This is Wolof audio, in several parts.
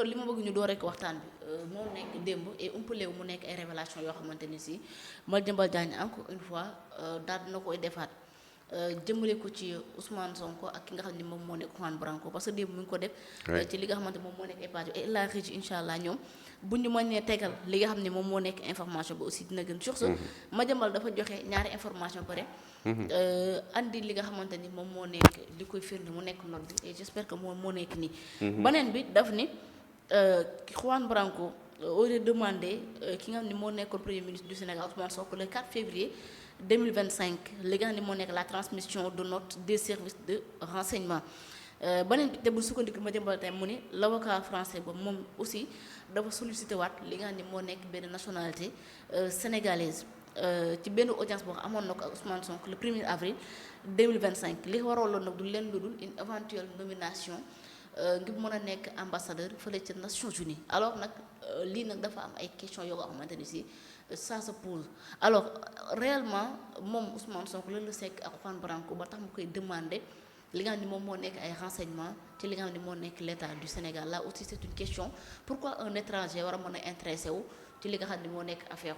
li ma bëgg ñu door rek waxtaan bi moo nekk démb et umpalewu mu nekk ay révélation yoo xamante ni si Madiambal Diagne encore une fois daal dina koy defaat jëmale ko ci Ousmane Sonko ak ki nga xam ne moom moo nekk Juan Branco parce que démb mu ngi ko def ci li nga xamante moom moo nekk ay page et la régie incha allah ñoom bu ñu mënee tegal li nga xam ne moom moo nekk information bi aussi dina gën sur ce Madiambal dafa joxe ñaari information pare andi li nga xamante ni moom moo nekk li koy firnde mu nekk note bi et j'espère que moom moo nekk nii beneen bi daf ni Juan Branco aurait demandé ki nga xam ne moo nekkoon premier ministre du Sénégal Ousmane Sonko le 4 février 2025 li nga xam ne moo nekk la transmission de notes des services de renseignement beneen bi te bu sukkandiku ma jëmbal tey mu ni l'avocat français ba moom aussi dafa sollicité waat li nga xam ne moo nekk benn nationalité sénégalaise ci benn audience boo amoon na ko ak Ousmane Sonko le 1er avril 2025 li waraloon nag du leen lu dul une éventuelle nomination ngir mën a nekk ambassadeur fële ca Nations Unies alors nag lii nag dafa am ay questions yoo xamante ni si ça se pose alors réellement moom Ousmane Sonko lan la sekk ak Juan Branco ba tax mu koy demander li nga xam ne moom moo nekk ay renseignements ci li nga xam ne moo nekk l'état du Sénégal là aussi c'est une question pourquoi un étranger war a mën a intéressé wu ci li nga xam ne moo nekk affaire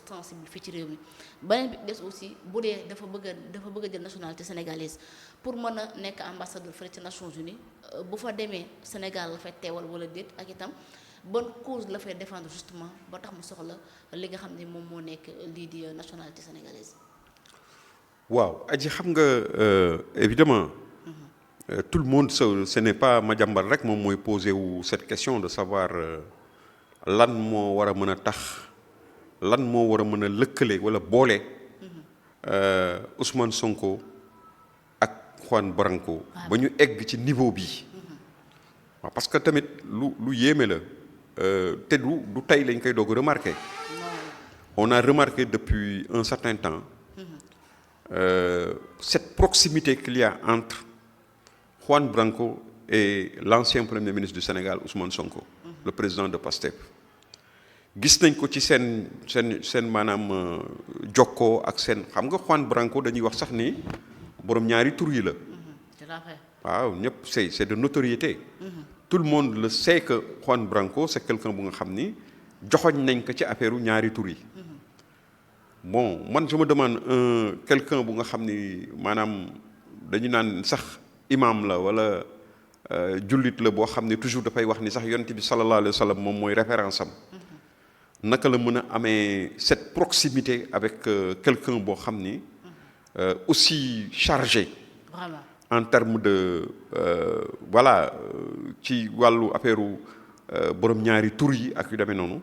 sensible fii ci réew mi beneen bi des aussi bu dee dafa bëgg a jël nationalité sénégalaise pour mën a nekk ambassadeur fële ci Nations Unies bu fa demee Sénégal la fay teewal wala déet ak itam bonne cause la fay défendre justement ba tax mu soxla li nga xam ne moom moo nekk lii di nationalité sénégalaise. waaw aji xam nga évidemment tout le monde ce n'est pas Madiambal rek moom mooy posé wu cette question de savoir lan moo war a mën a tax lan moo war a mën a lëkkale wala boole Ousmane Sonko ak Juan Branco ba ñu egg ci niveau bi waaw parce que tamit lu yéeme la te du tey lañ koy doog a remarqué on a remarqué depuis un certain temps cette proximité qu'il y a entre Juan Branco et l'ancien premier ministre du Sénégal Ousmane Sonko le président de PASTEF gis nañ ko ci seen maanaam jokkoo ak seen xam nga Juan Branco dañuy wax sax ni borom ñaari tur yi la waaw ñëpp c'est de notoriété tout le monde le sait que Juan Branco c'est quelqu'un bu nga xam ni joxoñ nañ ko ci affaire ñaari tur yi bon man je me demande quelqu'un bu nga xam ni maanaam dañu naan sax imam la wala jullit la boo xam ne toujours dafay wax ni sax yonent bi sallallahu alayhi wa sallam moom mooy référence am naka la mën a amee cette proximité avec quelqu'un boo xam ni aussi chargé en termes de voilà ci wàllu affaire borom ñaari tur yi ak yu demee noonu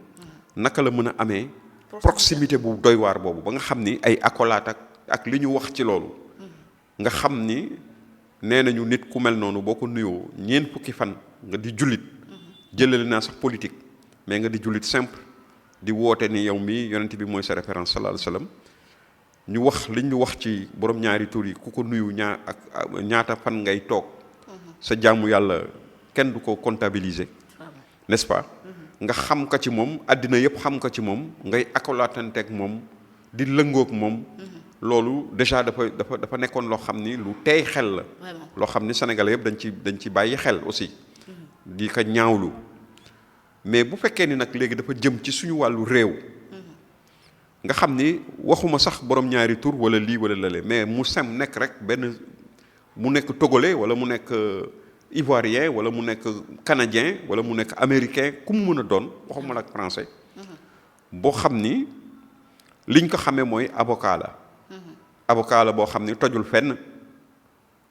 naka la mën a amee proximité bu doy waar boobu ba nga xam ni ay accolade ak li ñu wax ci loolu nga xam ni nee nañu nit ku mel noonu boo ko nuyoo ñeent fukki fan nga di jullit jëlale naa sax politique mais nga di jullit simple di woote ni yow mi yonent bi mooy sa référence sallallahu alayhi wasallam ñu wax li ñu wax ci borom ñaari tur yi ku ko nuyu ñaata fan ngay toog sa jaamu yàlla kenn du ko comptabiliser n'est-ce pas nga xam ko ci moom àddina yëpp xam ko ci moom ngay accolaatanteeg moom di lëngoog moom loolu déjà dafa nekkoon loo xam ni lu teey xel la loo xam ni sénégalais yëpp dañ ci bàyyi xel aussi di ko ñaawlu mais bu fekkee ni nag léegi dafa jëm ci suñu wàllu réew nga xam ni waxuma sax borom ñaari tur wala lii wala lale mais mu nekk rek benn mu nekk togolais wala mu nekk ivoirien wala mu nekk canadien wala mu nekk américain ku mu mën a doon waxuma la ak français boo xam ni liñ ko xamee mooy avocat la boo xam ni tojul fenn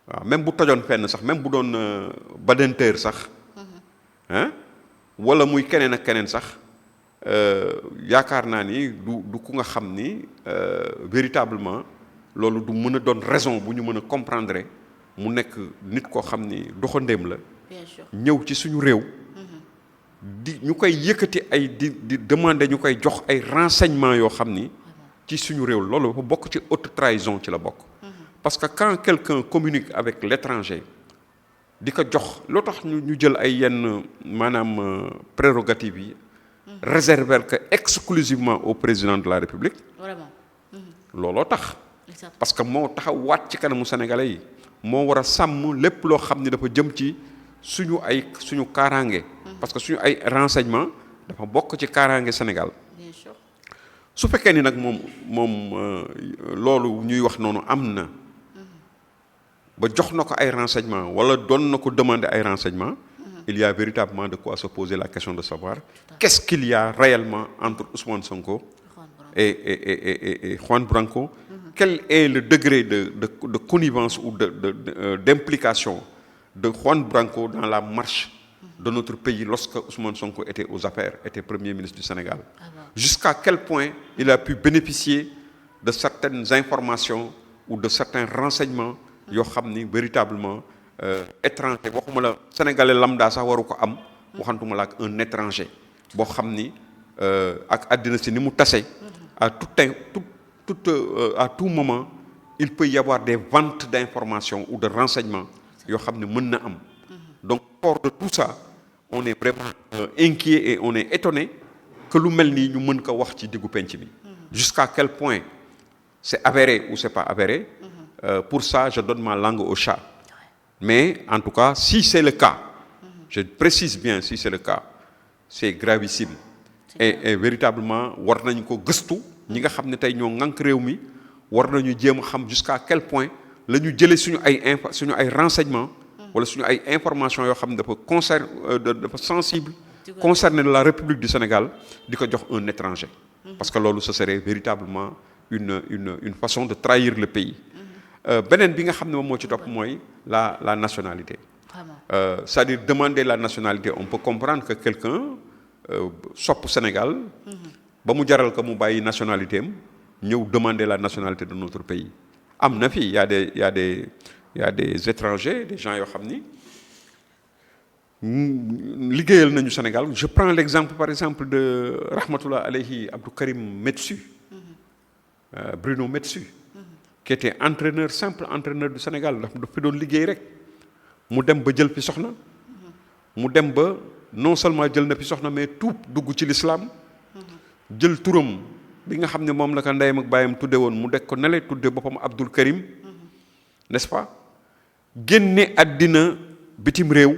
waaw même bu tojoon fenn sax même bu doon badenteur sax hein wala muy keneen ak keneen sax yaakaar naa ni du ku nga xam ni véritablement loolu du mën a doon raison bu ñu mën a comprendre mu nekk nit koo xam ni doxandéem la ñëw ci suñu réew di ñu koy yëkkati ay di demander ñu koy jox ay renseignements yoo xam ni ci suñu réew loolu dafa bokk ci haute trahison ci la bokk parce que quand quelqu'un communique avec l'étranger di ko jox loo tax ñu jël ay yenn maanaam prérogatives yi réserver que exclusivement au président de la République looloo tax parce que moo taxaw waat ci kanamu sénégalais yi moo war a sàmm lépp loo xam ni dafa jëm ci suñu kaaraange parce que suñu ay renseignement dafa bokk ci kaaraange Sénégal. bien sûr. su fekkee ni nag moom loolu ñuy wax noonu am na ba jox na ko ay renseignement wala doon na ko demander ay renseignement il y a véritablement de quoi se poser la question de savoir qu'est-ce qu'il y a réellement entre Ousmane Sonko et Juan Branco. Quel est le degré de connivence ou d'implication de Juan Branco dans la marche de notre pays lorsque Ousmane Sonko était aux affaires, était Premier ministre du Sénégal? Jusqu'à quel point il a pu bénéficier de certaines informations ou de certains renseignements yoo xam ni véritablement étranger waxuma la sénégalais lambda sax waru ko am waxantuma la ak un étranger boo xam ni ak àddina si ni mu tase à tout moment il peut y avoir des ventes d'informations ou de renseignements yoo xam ne mën na am. Donc hors de tout ça on est vraiment inquiet et on est étonné que lu mel nii ñu mën ko wax ci diggu penc bi. Jusqu'à quel point c'est avéré ou c'est pas avéré. Pour ça je donne ma langue au chat. Mais en tout cas si c'est le cas, je précise bien si c'est le cas, c'est gravissime. Et véritablement war nañ ko gëstu ñi nga xam ne tey ñoo ŋànk réew mi war nañu jéem a xam jusqu'à quel point la ñu jëlee suñu ay renseignements wala suñu ay informations yoo xam ne dafa sensible concerner la République du Sénégal di ko jox un étranger. Parce que loolu ce serait véritablement une façon de trahir le pays. Beneen bi nga xam ne moom moo ci topp mooy la nationalité. C'est-à-dire demander la nationalité, on peut comprendre que quelqu'un sopp Sénégal ba mu jaral ko mu bàyyi nationalité am ñëw demander la nationalité de notre pays. Am na fi y a des étrangers, des gens yoo xam ni liggéeyal nañu Sénégal. Je prends l'exemple par exemple de rahmatullah alayhi Abdou Karim Metsu, Bruno Metsu, qui était simple entraîneur du Sénégal daf fi doon liggéey rek mu dem ba jël fi soxna mu dem ba non seulement jël na fi soxna mais tuub dugg ci l'islam jël turam bi nga xam ne moom la ko ndeyam ak baayam tudde woon mu dekk ko nele tudde boppam Abdoul Karim, n'est-ce pas, génne àddina bitim réew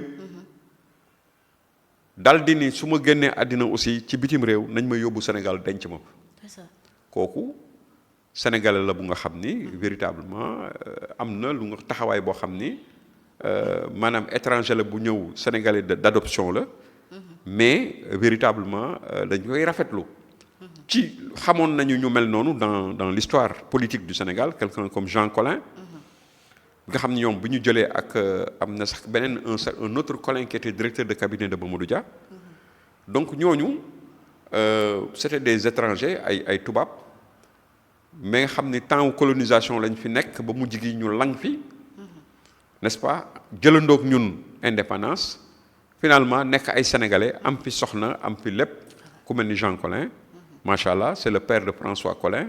dal di ni su ma génnee àddina aussi ci bitim réew nañ ma yóbbu Sénégal denc ma kooku sénégalais la bu nga xam ni véritablement am na lu nga taxawaay boo xam ni maanaam étranger la bu ñëw sénégalais d'adoption la mais véritablement dañ koy rafetlu ci xamoon nañu ñu mel noonu dans l'histoire politique du Sénégal, quelqu'un comme Jean Collin nga xam ni ñoom bu ñu jëlee ak am na sax beneen un autre Collin qui était directeur de cabinet de Mamadou Dia. Donc ñooñu c'était des étrangers ay tubaab mais nga xam ni temps colonisation lañ fi nekk ba mujj gi ñu lang fi, n'est-ce pas, jëlandoog ñun indépendance finalement nekk ay sénégalais am fi soxna am fi lépp ku mel ni Jean Collin, machallah, c'est le père de François Collin,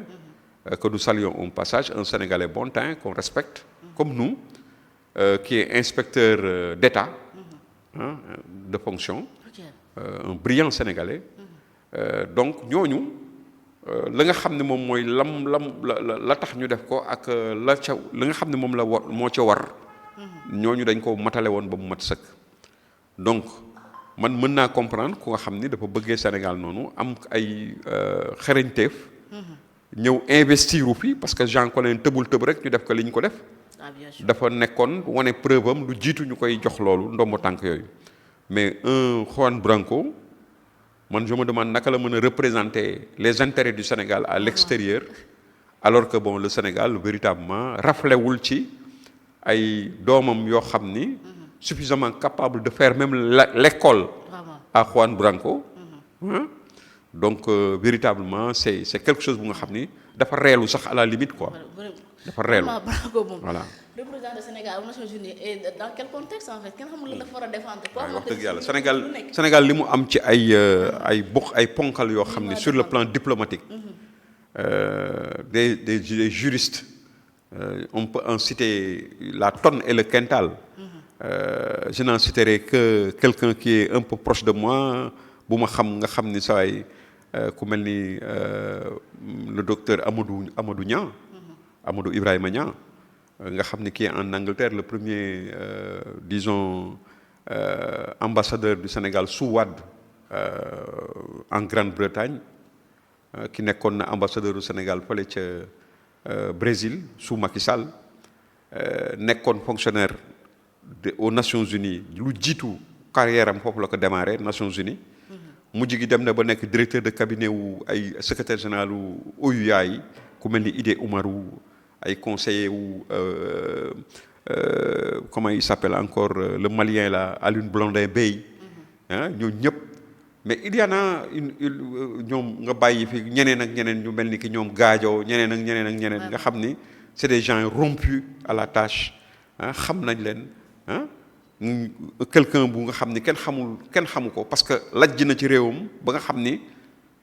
que nous saluons au passage, un sénégalais bon teint qu'on respecte comme nous, qui est inspecteur d'État de fonction, un brillant sénégalais. Donc ñooñu la nga xam ne moom mooy la tax ñu def ko ak la nga xam ne moom la moo ca war ñooñu dañ ko matale woon ba mu mat sëkk. Donc man mën naa comprendre ku nga xam ni dafa bëggee Sénégal noonu am ay xereñteef ñëw investir u fi parce que Jean Collin tëbul tëb rek ñu def ko li ñu ko def. dafa nekkoon wane preuve am lu jiitu ñu koy jox loolu ndombo tànk yooyu. Mais un Juan Branco, man je me demande naka la mën a représenter les intérêts du Sénégal à l'extérieur alors que bon le Sénégal véritablement raflewul ci ay doomam yoo xam ni suffisamment capable de faire même l'école à Juan Branco. Donc véritablement c'est quelque chose bu nga xam ni dafa reelu sax à la limite quoi. dafa reelu voilà. Le président du Sénégal aux Nations Unies et dans quel contexte en fait kenn xamul la dafa war a défendre. waaw wax dëgg yàlla Sénégal li mu am ci ay ponkal yoo xam ne sur le plan diplomatique. Des juristes. On peut en citer la tonne et le quintal. Je n'en citerai que quelqu'un qui est un peu proche de moi bu ma xam nga xam ni saay ku mel ni le docteur Amadou Niang. Amadou Ibrahima Niang nga xam ni qui est en Angleterre le premier disons ambassadeur du Sénégal sous Wade en Grande-Bretagne ki nekkoon na ambassadeur du Sénégal fële ca Brésil sous Macky Sall nekkoon fonctionnaire aux Nations Unies lu jiitu carrière am foofu la ko démarré Nations Unies mujj gi dem na ba nekk directeur de cabinet wu ay secrétaire général wu OUA yi ku mel ni Idé Oumarou ay conseiller wu comment il s'appelle encore le Malien là Alioune Blondin Bey ah ñooñu ñëpp mais il y en a ñoom nga bàyyi fi ñeneen ak ñeneen ñu mel ni ki ñoom Gadio ñeneen ak ñeneen ak ñeneen nga xam ni c'est des gens rompus à la tâche ah xam nañ leen ah quelqu'un bu nga xam ni kenn xamu ko parce que lajj na ci réewam ba nga xam ni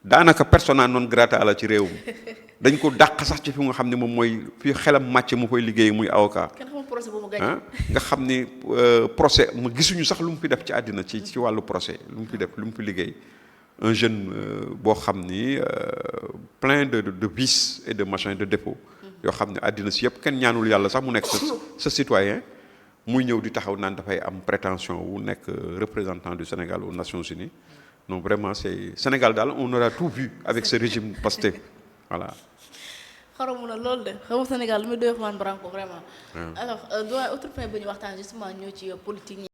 daanaka persona non grata la ci réewam dañ ko dàq sax ci fi nga xam ne moom mooy fi xelam màcc mu koy liggéey muy avocat. kenn xamul procès bu mu gañ nga xam ni procès mu gisuñu sax lu mu fi def ci àddina ci wàllu procès lu mu fi def lu mu fi liggéey un jeune boo xam ni plein de vices et de machin de défauts yoo xam ne àddina si yëpp kenn ñaanul yàlla sax mu nekk sa citoyen muy ñëw di taxaw naan dafay am prétention wu nekk représentant du Sénégal aux Nations Unies non vraiment c'est Sénégal daal on aura tout vu avec ce régime Pastef voilà. xaramu na loolu de xamu Sénégal lu muy doy Juan Branco vraiment. alors doyen autre point bu ñu waxtaan justement ñëw ci politique.